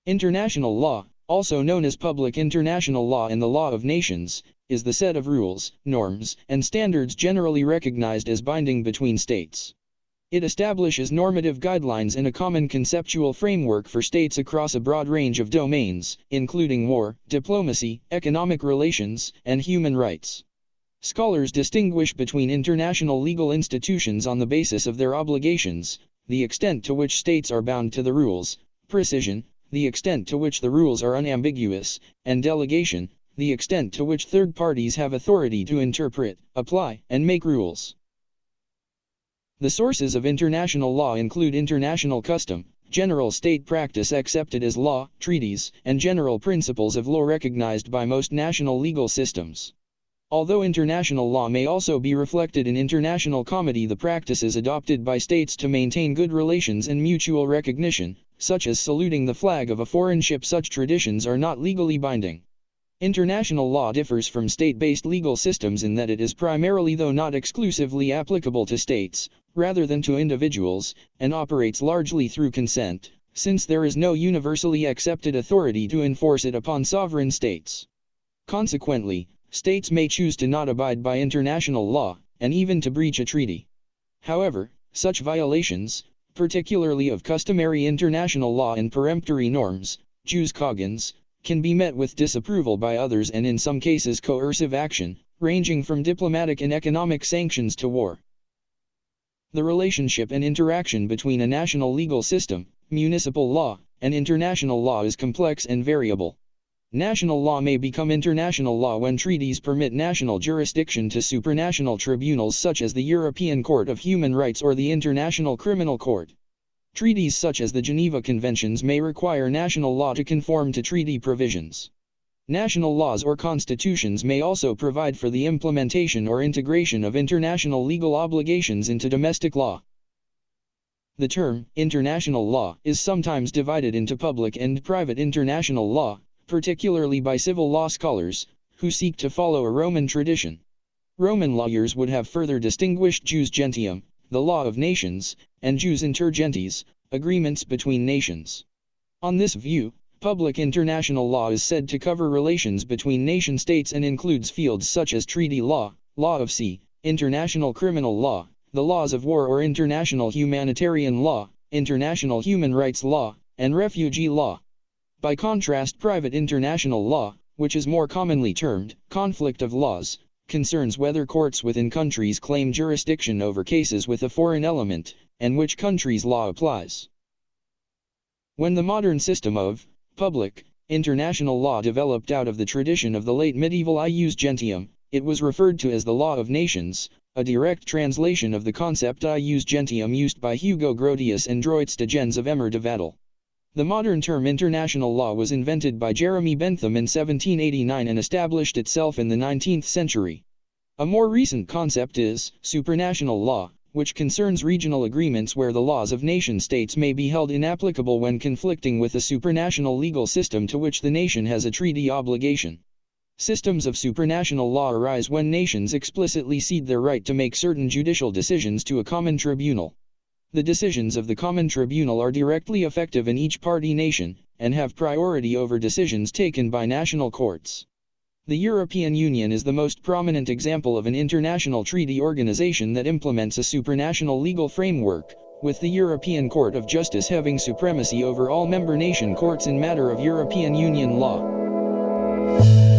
International law, also known as public international law and the law of nations, is the set of rules, norms, and standards generally recognized as binding between states. It establishes normative guidelines and a common conceptual framework for states across a broad range of domains, including war, diplomacy, economic relations, and human rights. Scholars distinguish between international legal institutions on the basis of their obligations, the extent to which states are bound to the rules, precision, the extent to which the rules are unambiguous, and delegation, the extent to which third parties have authority to interpret, apply, and make rules. The sources of international law include international custom, general state practice accepted as law, treaties, and general principles of law recognized by most national legal systems. Although international law may also be reflected in international comity, the practices adopted by states to maintain good relations and mutual recognition, such as saluting the flag of a foreign ship, such traditions are not legally binding. International law differs from state-based legal systems in that it is primarily, though not exclusively, applicable to states, rather than to individuals, and operates largely through consent, since there is no universally accepted authority to enforce it upon sovereign states. Consequently, states may choose to not abide by international law, and even to breach a treaty. However, such violations, particularly of customary international law and peremptory norms, jus cogens, can be met with disapproval by others and in some cases coercive action, ranging from diplomatic and economic sanctions to war. The relationship and interaction between a national legal system, municipal law, and international law is complex and variable. National law may become international law when treaties permit national jurisdiction to supranational tribunals such as the European Court of Human Rights or the International Criminal Court. Treaties such as the Geneva Conventions may require national law to conform to treaty provisions. National laws or constitutions may also provide for the implementation or integration of international legal obligations into domestic law. The term international law is sometimes divided into public and private international law, particularly by civil law scholars, who seek to follow a Roman tradition. Roman lawyers would have further distinguished jus gentium, the law of nations, and jus inter gentes, agreements between nations. On this view, public international law is said to cover relations between nation-states and includes fields such as treaty law, law of sea, international criminal law, the laws of war or international humanitarian law, international human rights law, and refugee law. By contrast, private international law, which is more commonly termed conflict of laws, concerns whether courts within countries claim jurisdiction over cases with a foreign element, and which country's law applies. When the modern system of public international law developed out of the tradition of the late medieval ius gentium, it was referred to as the law of nations, a direct translation of the concept ius gentium used by Hugo Grotius and Droits de gens of Emer de Vattel. The modern term international law was invented by Jeremy Bentham in 1789 and established itself in the 19th century. A more recent concept is supranational law, which concerns regional agreements where the laws of nation-states may be held inapplicable when conflicting with a supranational legal system to which the nation has a treaty obligation. Systems of supranational law arise when nations explicitly cede their right to make certain judicial decisions to a common tribunal. The decisions of the common tribunal are directly effective in each party nation, and have priority over decisions taken by national courts. The European Union is the most prominent example of an international treaty organization that implements a supranational legal framework, with the European Court of Justice having supremacy over all member nation courts in matter of European Union law.